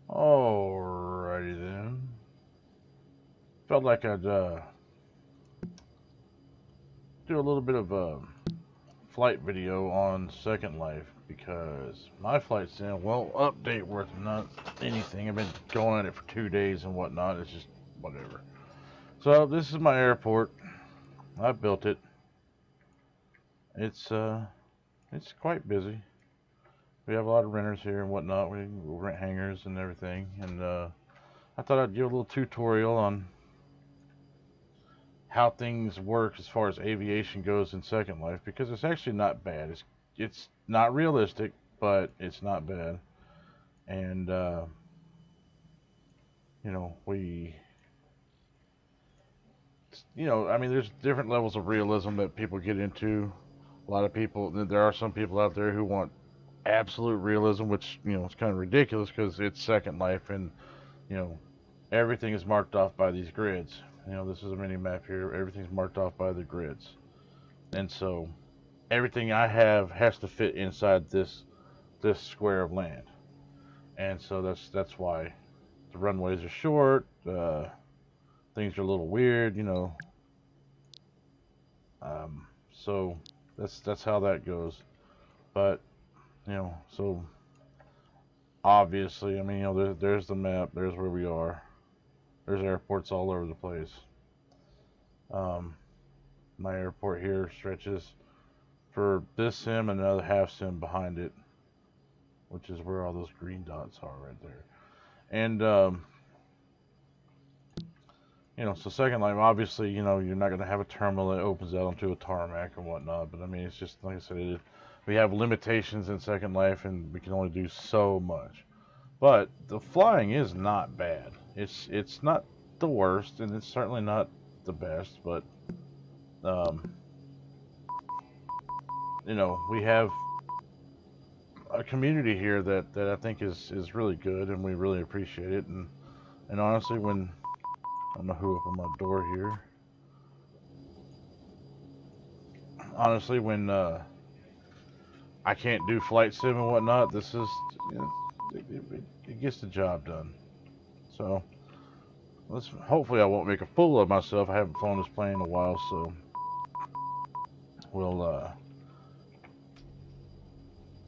Alrighty then. Felt like I'd do a little bit of a flight video on Second Life because my flight sim, well, update worth not anything. I've been going at it for 2 days and whatnot. It's just whatever. So this is my airport. I built it. It's quite busy. We have a lot of renters here and whatnot. We rent hangars and everything. And I thought I'd give a little tutorial on how things work as far as aviation goes in Second Life because it's actually not bad. It's not realistic, but it's not bad. And you know, I mean, there's different levels of realism that people get into. A lot of people, there are some people out there who want absolute realism, which it's kind of ridiculous because it's Second Life, and you know, everything is marked off by these grids. This is a mini map here. Everything's marked off by the grids, and so everything I have has to fit inside this square of land, and so that's why the runways are short. Things are a little weird, so that's how that goes. But so obviously, I mean, there's the map. There's where we are. There's airports all over the place. Um, my airport here stretches for this sim and another half sim behind it, which is where all those green dots are right there. And so Second Life, obviously, you're not going to have a terminal that opens out onto a tarmac and whatnot. But I mean, it's just like I said, we have limitations in Second Life, and we can only do so much. But the flying is not bad. It's not the worst, and it's certainly not the best. But um, we have a community here that I think is really good, and we really appreciate it. And honestly, when I don't know who opened my door here. Honestly, when I can't do flight sim and whatnot, this is it gets the job done. So hopefully I won't make a fool of myself. I haven't flown this plane in a while, so we'll uh,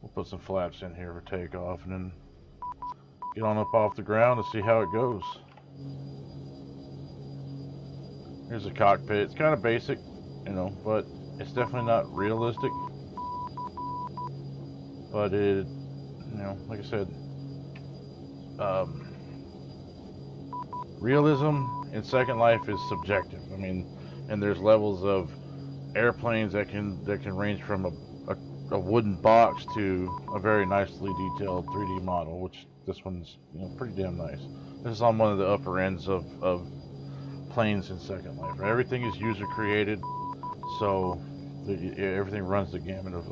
we'll put some flaps in here for takeoff, and then get on up off the ground and see how it goes. Here's a cockpit. It's kind of basic, but it's definitely not realistic. But like I said, um, realism in Second Life is subjective. I mean, and there's levels of airplanes that can range from a wooden box to a very nicely detailed 3D model, which this one's pretty damn nice. This is on one of the upper ends of planes in Second Life. Everything is user created, so everything runs the gamut of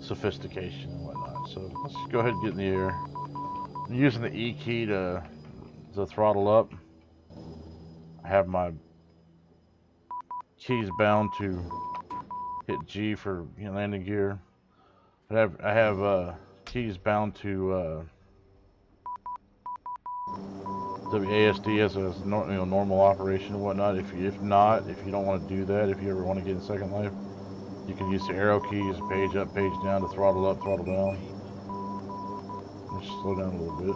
sophistication and whatnot. So let's just go ahead and get in the air. I'm using the E key to throttle up. I have my keys bound to hit G for landing gear. I have keys bound to WASD as a normal operation and whatnot. If you don't want to do that, if you ever want to get in Second Life, you can use the arrow keys, page up, page down to throttle up, throttle down. Just slow down a little bit.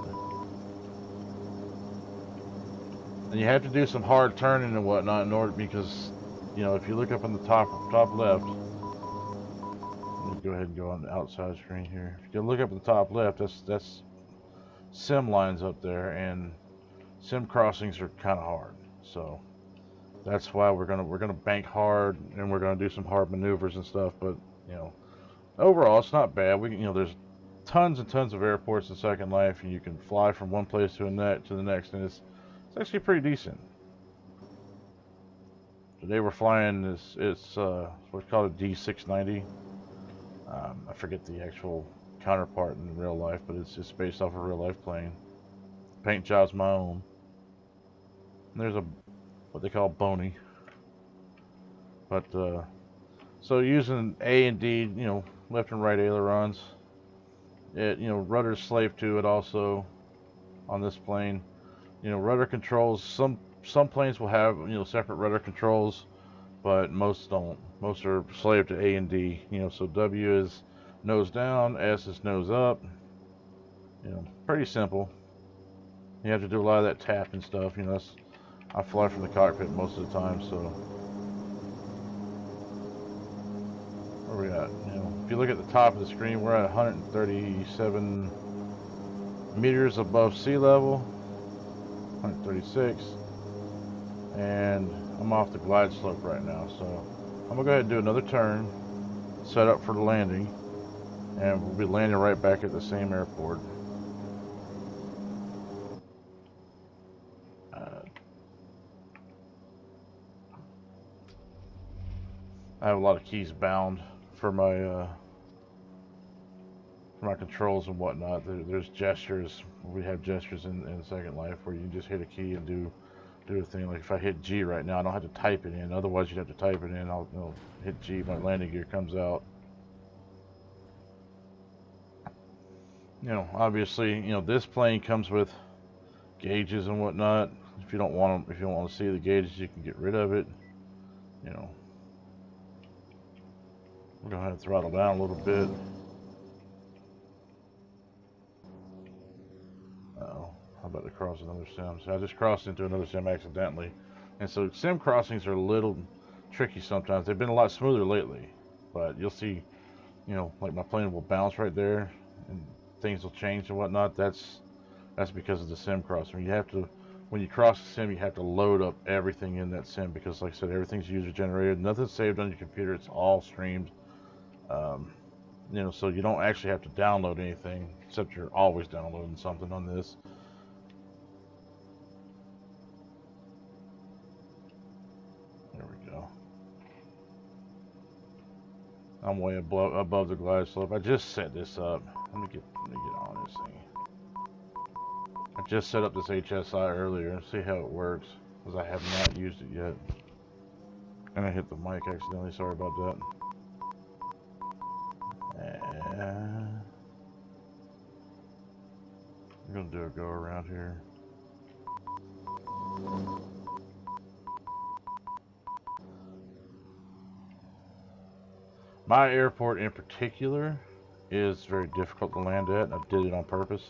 And you have to do some hard turning and whatnot in order, because if you look up on the top left, let me go ahead and go on the outside screen here. If you look up at the top left, that's sim lines up there, and sim crossings are kind of hard. So that's why we're gonna bank hard, and we're gonna do some hard maneuvers and stuff. But overall, it's not bad. There's tons and tons of airports in Second Life, and you can fly from one place to the next, and it's actually pretty decent. Today we're flying it's what's called a D690. I forget the actual counterpart in real life, but it's just based off a real life plane. Paint job's my own. And there's what they call bony. But so using A and D, left and right ailerons, It, rudder's slave to it also on this plane. Rudder controls. Some planes will have separate rudder controls, but most don't. Most are slave to A and D. So W is nose down, S is nose up. Pretty simple. You have to do a lot of that tap and stuff. I fly from the cockpit most of the time, so where we at? If you look at the top of the screen, we're at 137 meters above sea level, 136, and I'm off the glide slope right now. So I'm gonna go ahead and do another turn, set up for the landing, and we'll be landing right back at the same airport. I have a lot of keys bound for my controls and whatnot. There's gestures. We have gestures in Second Life where you can just hit a key and do a thing. Like if I hit G right now, I don't have to type it in. Otherwise, you'd have to type it in. I'll hit G. My landing gear comes out. Obviously, this plane comes with gauges and whatnot. If you don't want them, if you don't want to see the gauges, you can get rid of it. We're gonna have to throttle down a little bit. Uh-oh, I'm about to cross another sim. So I just crossed into another sim accidentally. And so sim crossings are a little tricky sometimes. They've been a lot smoother lately. But you'll see, like my plane will bounce right there and things will change and whatnot. That's because of the sim crossing. You have to, when you cross the sim, you have to load up everything in that sim because, like I said, everything's user generated. Nothing's saved on your computer. It's all streamed. So you don't actually have to download anything, except you're always downloading something on this. There we go. I'm way above the glide slope. I just set this up. Let me get on this thing. I just set up this HSI earlier. See how it works, because I have not used it yet. And I hit the mic accidentally. Sorry about that. I'm gonna do a go around here. My airport in particular is very difficult to land at. I did it on purpose.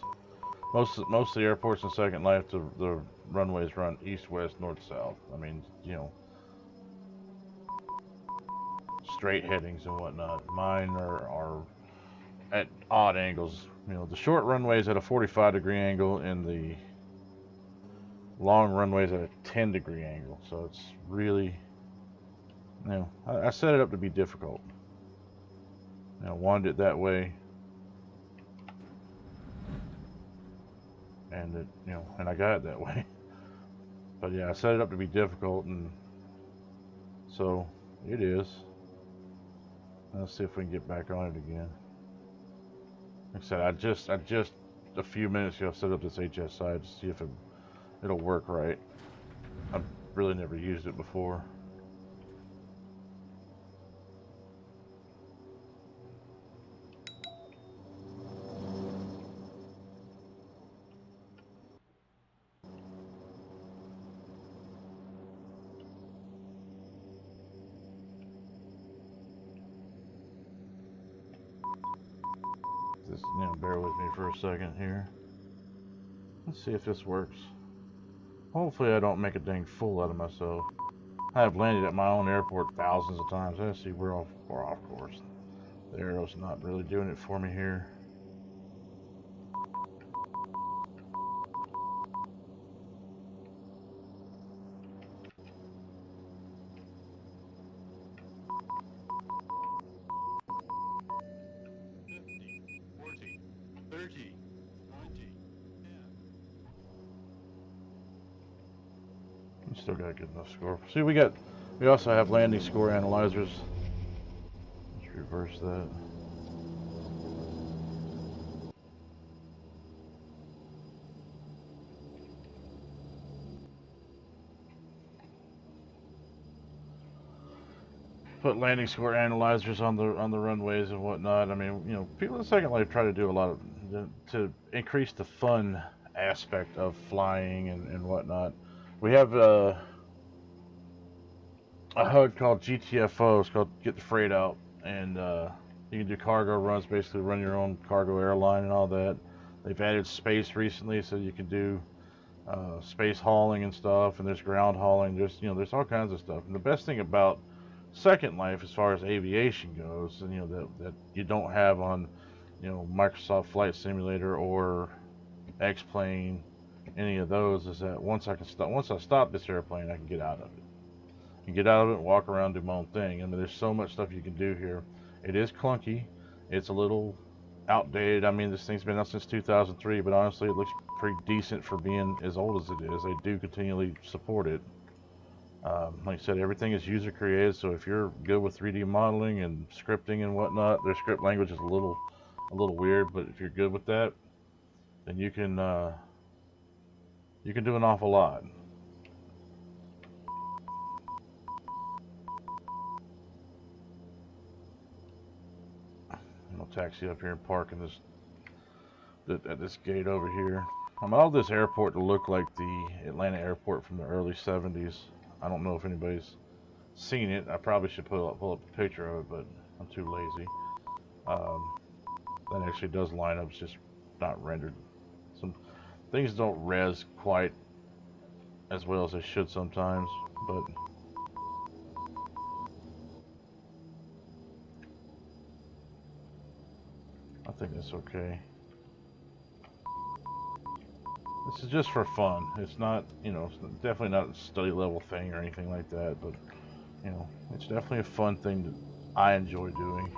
Most of the airports in Second Life, the runways run east, west, north, south. I mean, straight headings and whatnot. Mine are at odd angles. The short runways at a 45-degree angle and the long runways at a 10-degree angle. So it's really, I set it up to be difficult. I wanted it that way, and and I got it that way. But yeah, I set it up to be difficult, and so it is. Let's see if we can get back on it again. Like I said, I just a few minutes ago set up this HSI to see if it'll work right. I've really never used it before. Just bear with me for a second here. Let's see if this works. Hopefully I don't make a dang fool out of myself. I have landed at my own airport thousands of times. Let's see, we're off course. The arrow's not really doing it for me here. Still got a good enough score. See, we also have landing score analyzers. Let's reverse that. put landing score analyzers on the runways and whatnot. I mean, you know, people in Second Life try to do a lot of to increase the fun aspect of flying and whatnot. We have a HUD called GTFO. It's called Get the Freight Out, and you can do cargo runs, basically run your own cargo airline and all that. They've added space recently, so you can do space hauling and stuff, and there's ground hauling. There's all kinds of stuff. And the best thing about Second Life, as far as aviation goes, and that you don't have on Microsoft Flight Simulator or X-Plane, any of those, is that once I stop this airplane, I can get out of it. You get out of it and walk around, do my own thing. I mean, there's so much stuff you can do here. It is clunky. It's a little outdated. I mean, this thing's been out since 2003, but honestly, it looks pretty decent for being as old as it is. They do continually support it. Like I said, everything is user created, so if you're good with 3D modeling and scripting and whatnot, their script language is a little weird, but if you're good with that, then you can do an awful lot. I'll taxi up here and park in at this gate over here. I modeled this airport to look like the Atlanta airport from the early 70s. I don't know if anybody's seen it. I probably should pull up a picture of it, but I'm too lazy. That actually does line up. It's just not rendered. Some things don't res quite as well as they should sometimes, but I think that's okay. This is just for fun. It's not, it's definitely not a study level thing or anything like that, but, it's definitely a fun thing that I enjoy doing.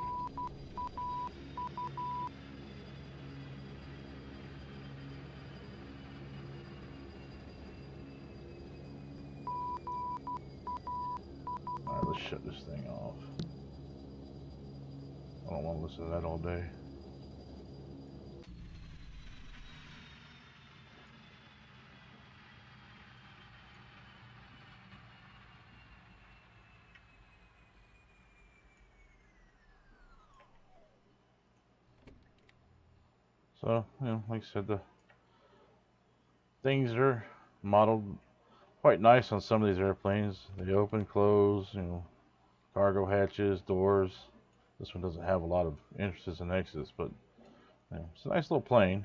Alright, let's shut this thing off. I don't want to listen to that all day. So, like I said, the things are modeled quite nice on some of these airplanes. They open, close, cargo hatches, doors. This one doesn't have a lot of entrances and exits, but it's a nice little plane.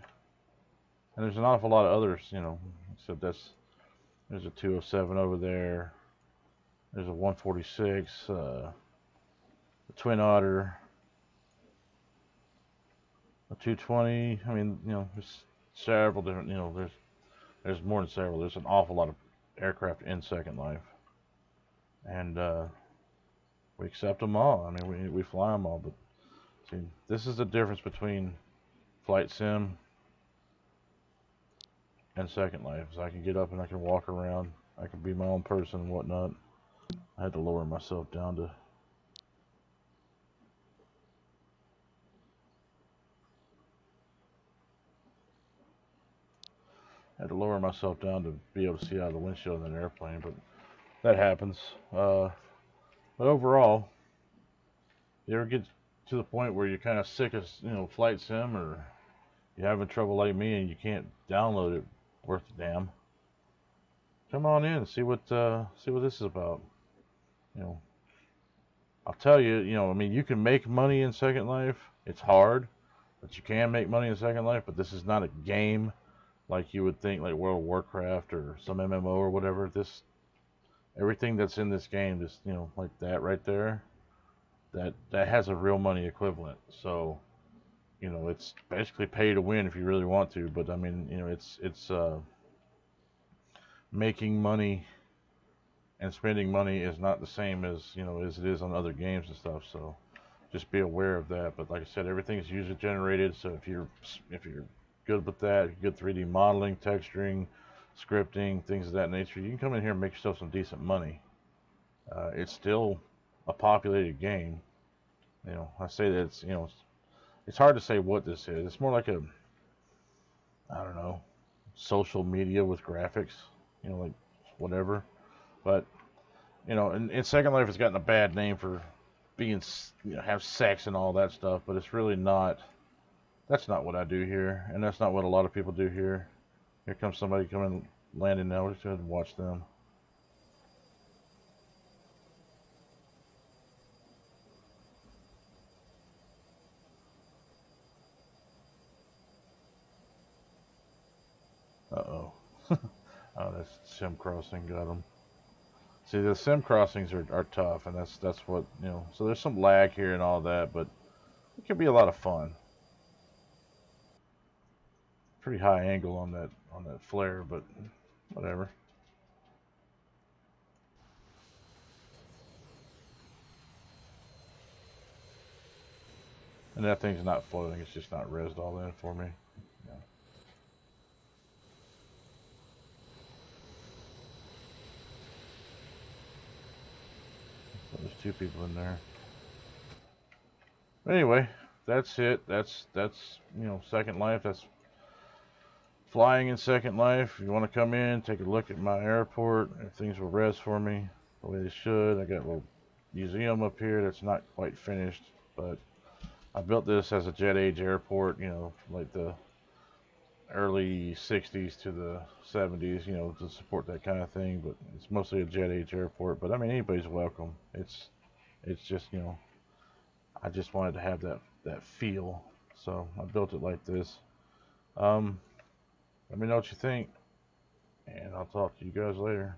And there's an awful lot of others, except there's a 207 over there. There's a 146, a Twin Otter, a 220. I mean, there's several different, there's more than several. There's an awful lot of aircraft in Second Life, and we accept them all. I mean, we fly them all. But see, this is the difference between Flight Sim and Second Life. Is I can get up and I can walk around. I can be my own person and whatnot. I had to lower myself down to. Be able to see out of the windshield in an airplane, but that happens. But overall, you ever get to the point where you're kind of sick of Flight Sim, or you're having trouble like me and you can't download it worth a damn? Come on in and see what this is about. I'll tell you, I mean, you can make money in Second Life. It's hard, but you can make money in Second Life. But this is not a game like you would think, like World of Warcraft or some MMO or whatever. Everything that's in this game, just like that right there, that has a real money equivalent. So, it's basically pay to win if you really want to. But I mean, it's making money and spending money is not the same as as it is on other games and stuff. So, just be aware of that. But like I said, everything is user generated. So if you're good with that, good 3D modeling, texturing, scripting, things of that nature, you can come in here and make yourself some decent money. It's still a populated game. I say that it's hard to say what this is. It's more like I don't know, social media with graphics, like whatever. But, and Second Life has gotten a bad name for being, have sex and all that stuff, but it's really not. That's not what I do here, and that's not what a lot of people do here. Here comes somebody coming landing now. Let's go ahead and watch them. Uh-oh. Oh, that's sim crossing got them. See, the sim crossings are tough, and that's what, so there's some lag here and all that, but it can be a lot of fun. Pretty high angle on that flare, but whatever. And that thing's not floating, it's just not rezzed all in for me. Yeah. So there's two people in there. Anyway, that's it. That's Second Life. That's flying in Second Life. If you want to come in, take a look at my airport. If things will res for me the way they should. I got a little museum up here that's not quite finished, but I built this as a jet age airport, like the early 60s to the 70s, to support that kind of thing, but it's mostly a jet age airport. But I mean, anybody's welcome. It's just, I just wanted to have that feel, so I built it like this. Um, Let me know what you think, and I'll talk to you guys later.